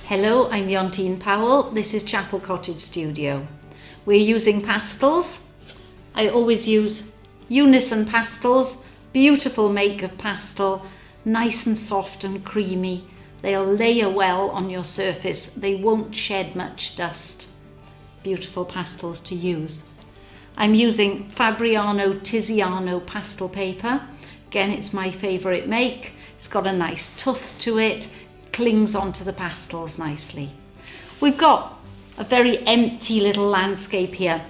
Hello, I'm Jantien Powell. This is Chapel Cottage Studio. We're using pastels. I always use Unison pastels, beautiful make of pastel, nice and soft and creamy. They'll layer well on your surface. They won't shed much dust. Beautiful pastels to use. I'm using Fabriano Tiziano pastel paper. Again, it's my favourite make. It's got a nice tooth to it, clings onto the pastels nicely. We've got a very empty little landscape here.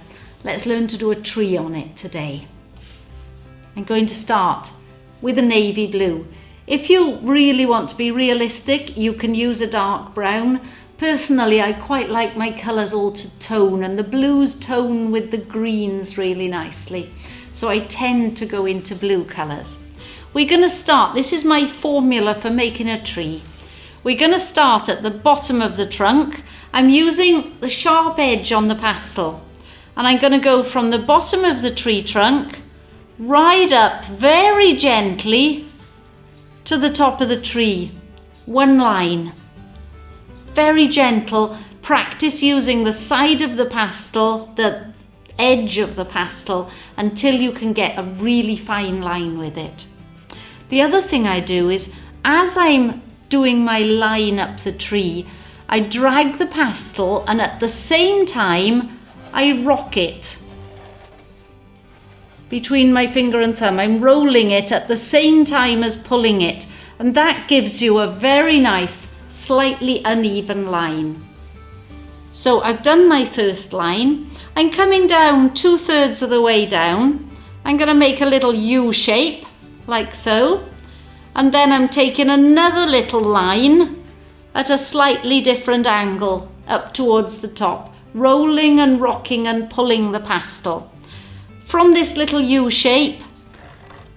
Let's learn to do a tree on it today. I'm going to start with a navy blue. If you really want to be realistic, you can use a dark brown. Personally, I quite like my colours all to tone, and the blues tone with the greens really nicely. So I tend to go into blue colours. We're going to start, this is my formula for making a tree. We're going to start at the bottom of the trunk. I'm using the sharp edge on the pastel, and I'm going to go from the bottom of the tree trunk right up very gently to the top of the tree. One line. Very gentle. Practice using the side of the pastel, the edge of the pastel, until you can get a really fine line with it. The other thing I do is, as I'm doing my line up the tree, I drag the pastel and at the same time I rock it between my finger and thumb. I'm rolling it at the same time as pulling it, and that gives you a very nice, slightly uneven line. So I've done my first line. I'm coming down 2/3 of the way down. I'm going to make a little U shape like so, and then I'm taking another little line at a slightly different angle up towards the top, rolling and rocking and pulling the pastel. From this little U shape,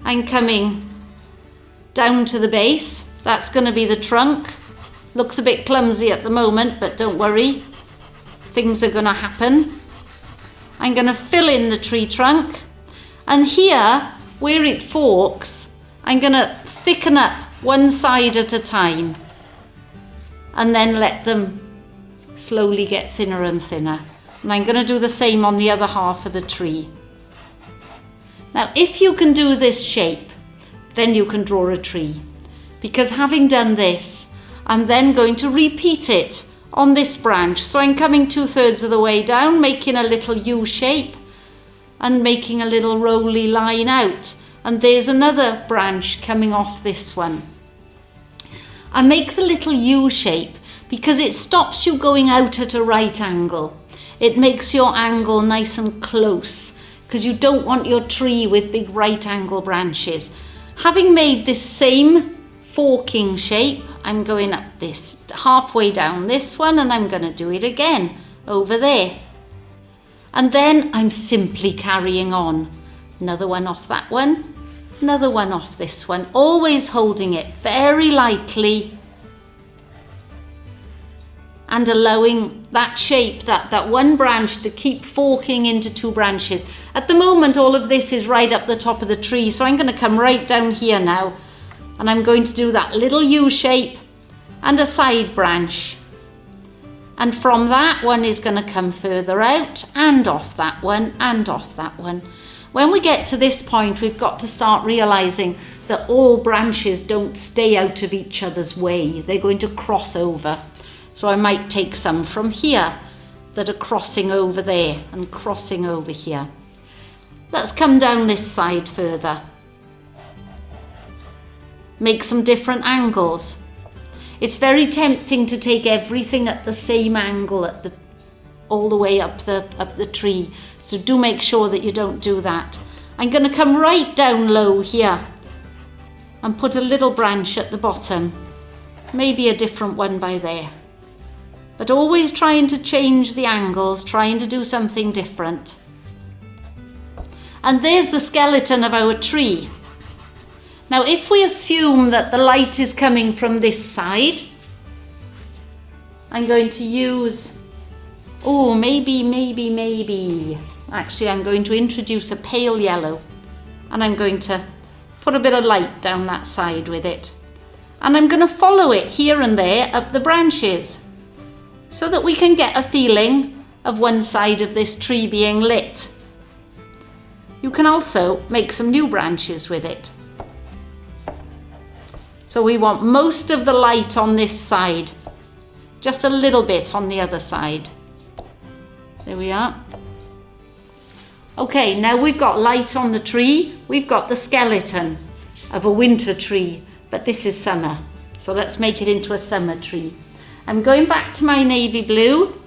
I'm coming down to the base. That's going to be the trunk. Looks a bit clumsy at the moment, but don't worry, things are going to happen. I'm going to fill in the tree trunk, and here where it forks, I'm going to thicken up one side at a time and then let them slowly get thinner and thinner. And I'm going to do the same on the other half of the tree. Now, if you can do this shape, then you can draw a tree, because having done this, I'm then going to repeat it on this branch. So I'm coming 2/3 of the way down, making a little U shape and making a little rolly line out. And there's another branch coming off this one. I make the little U shape because it stops you going out at a right angle. It makes your angle nice and close, because you don't want your tree with big right angle branches. Having made this same forking shape, I'm going up this halfway down this one, and I'm going to do it again over there. And then I'm simply carrying on. Another one off that one, another one off this one, always holding it very lightly and allowing that shape, that one branch to keep forking into two branches. At the moment, all of this is right up the top of the tree, so I'm going to come right down here now, and I'm going to do that little U shape and a side branch. And from that one is going to come further out and off that one and off that one. When we get to this point, we've got to start realizing that all branches don't stay out of each other's way. They're going to cross over. So I might take some from here that are crossing over there and crossing over here. Let's come down this side further. Make some different angles. It's very tempting to take everything at the same angle all the way up the tree. So do make sure that you don't do that. I'm going to come right down low here and put a little branch at the bottom. Maybe a different one by there. But always trying to change the angles, trying to do something different. And there's the skeleton of our tree. Now, if we assume that the light is coming from this side, I'm going to use, maybe. Actually, I'm going to introduce a pale yellow, and I'm going to put a bit of light down that side with it. And I'm going to follow it here and there up the branches. so that we can get a feeling of one side of this tree being lit. You can also make some new branches with it. So we want most of the light on this side, just a little bit on the other side. There we are. Okay, now we've got light on the tree. We've got the skeleton of a winter tree, but this is summer. So let's make it into a summer tree. I'm going back to my navy blue.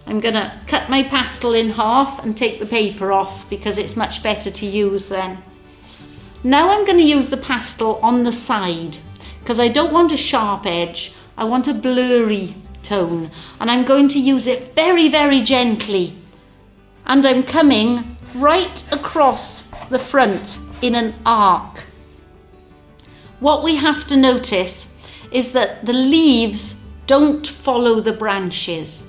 I'm gonna cut my pastel in half and take the paper off because it's much better to use then. Now I'm gonna use the pastel on the side because I don't want a sharp edge. I want a blurry tone, and I'm going to use it very, very gently. And I'm coming right across the front in an arc. What we have to notice is that the leaves don't follow the branches.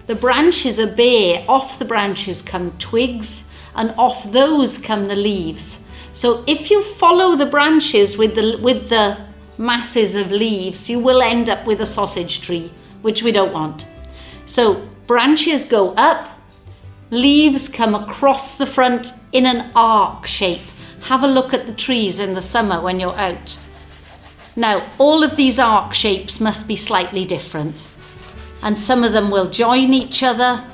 The branches are bare. Off the branches come twigs, and off those come the leaves. So if you follow the branches with the masses of leaves, you will end up with a sausage tree, which we don't want. So branches go up, leaves come across the front in an arc shape. Have a look at the trees in the summer when you're out. Now, all of these arc shapes must be slightly different, and some of them will join each other.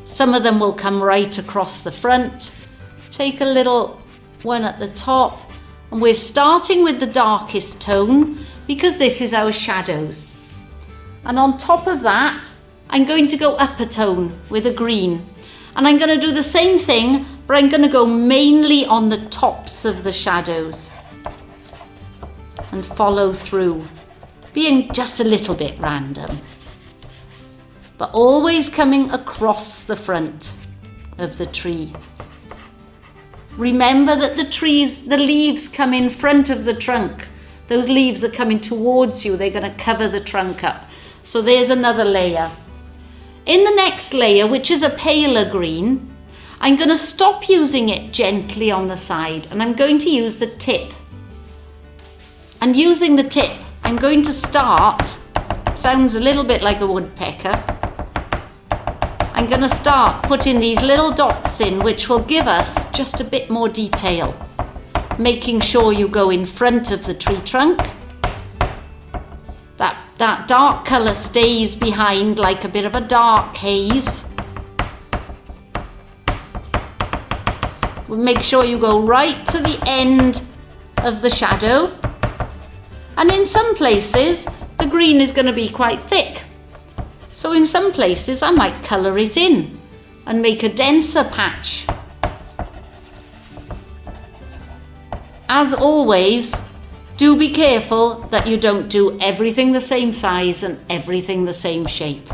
Some of them will come right across the front. Take a little one at the top, and we're starting with the darkest tone because this is our shadows. And on top of that, I'm going to go up a tone with a green. And I'm going to do the same thing, but I'm going to go mainly on the tops of the shadows and follow through, being just a little bit random, but always coming across the front of the tree. Remember that the leaves come in front of the trunk. Those leaves are coming towards you. They're going to cover the trunk up. So there's another layer. In the next layer, which is a paler green, I'm going to stop using it gently on the side, and I'm going to use the tip. And using the tip, I'm going to start, sounds a little bit like a woodpecker, I'm going to start putting these little dots in, which will give us just a bit more detail, making sure you go in front of the tree trunk. That dark colour stays behind like a bit of a dark haze. We'll make sure you go right to the end of the shadow. And in some places, the green is going to be quite thick. So in some places, I might colour it in and make a denser patch. As always, do be careful that you don't do everything the same size and everything the same shape.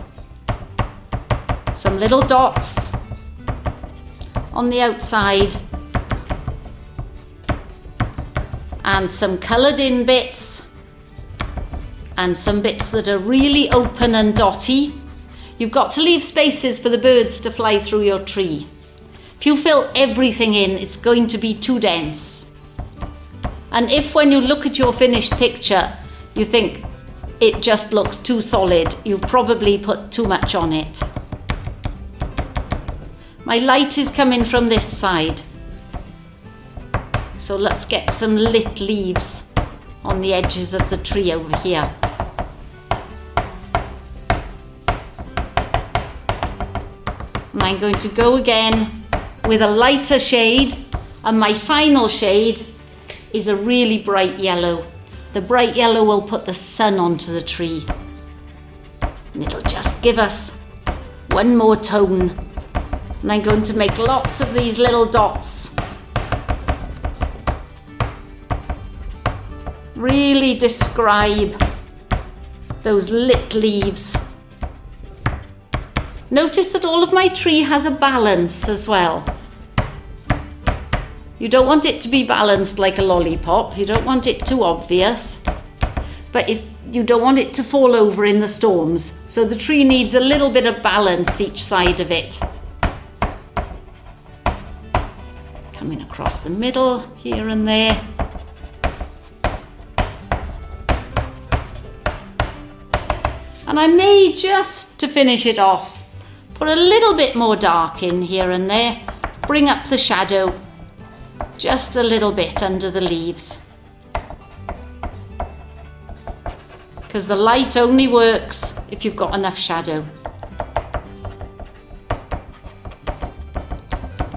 Some little dots on the outside and some coloured in bits and some bits that are really open and dotty. You've got to leave spaces for the birds to fly through your tree. If you fill everything in, it's going to be too dense. And if when you look at your finished picture, you think it just looks too solid, you've probably put too much on it. My light is coming from this side. So let's get some lit leaves on the edges of the tree over here. And I'm going to go again with a lighter shade, and my final shade is a really bright yellow. The bright yellow will put the sun onto the tree, and it'll just give us one more tone. And I'm going to make lots of these little dots. Really describe those lit leaves. Notice that all of my tree has a balance as well. You don't want it to be balanced like a lollipop. You don't want it too obvious, but you don't want it to fall over in the storms. So the tree needs a little bit of balance each side of it. Coming across the middle here and there. And And I may, just to finish it off, put a little bit more dark in here and there, bring up the shadow just a little bit under the leaves. Because the light only works if you've got enough shadow.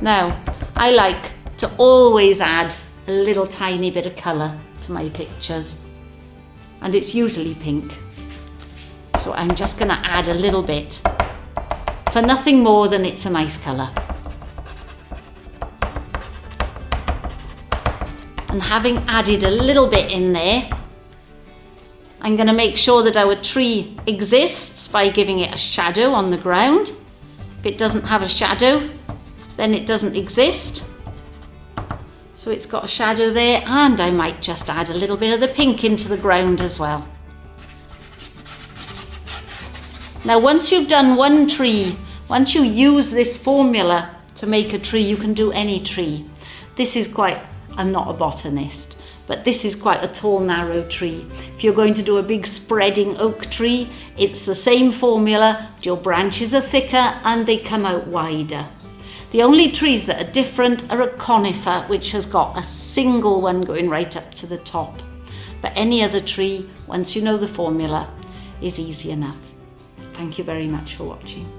Now, I like to always add a little tiny bit of colour to my pictures, and it's usually pink. So I'm just going to add a little bit, for nothing more than it's a nice colour. And having added a little bit in there, I'm going to make sure that our tree exists by giving it a shadow on the ground. If it doesn't have a shadow, then it doesn't exist. So it's got a shadow there, and I might just add a little bit of the pink into the ground as well. Now once you've done one tree, once you use this formula to make a tree, you can do any tree. This is quite, I'm not a botanist, but this is quite a tall, narrow tree. If you're going to do a big spreading oak tree, it's the same formula, but your branches are thicker and they come out wider. The only trees that are different are a conifer, which has got a single one going right up to the top. But any other tree, once you know the formula, is easy enough. Thank you very much for watching.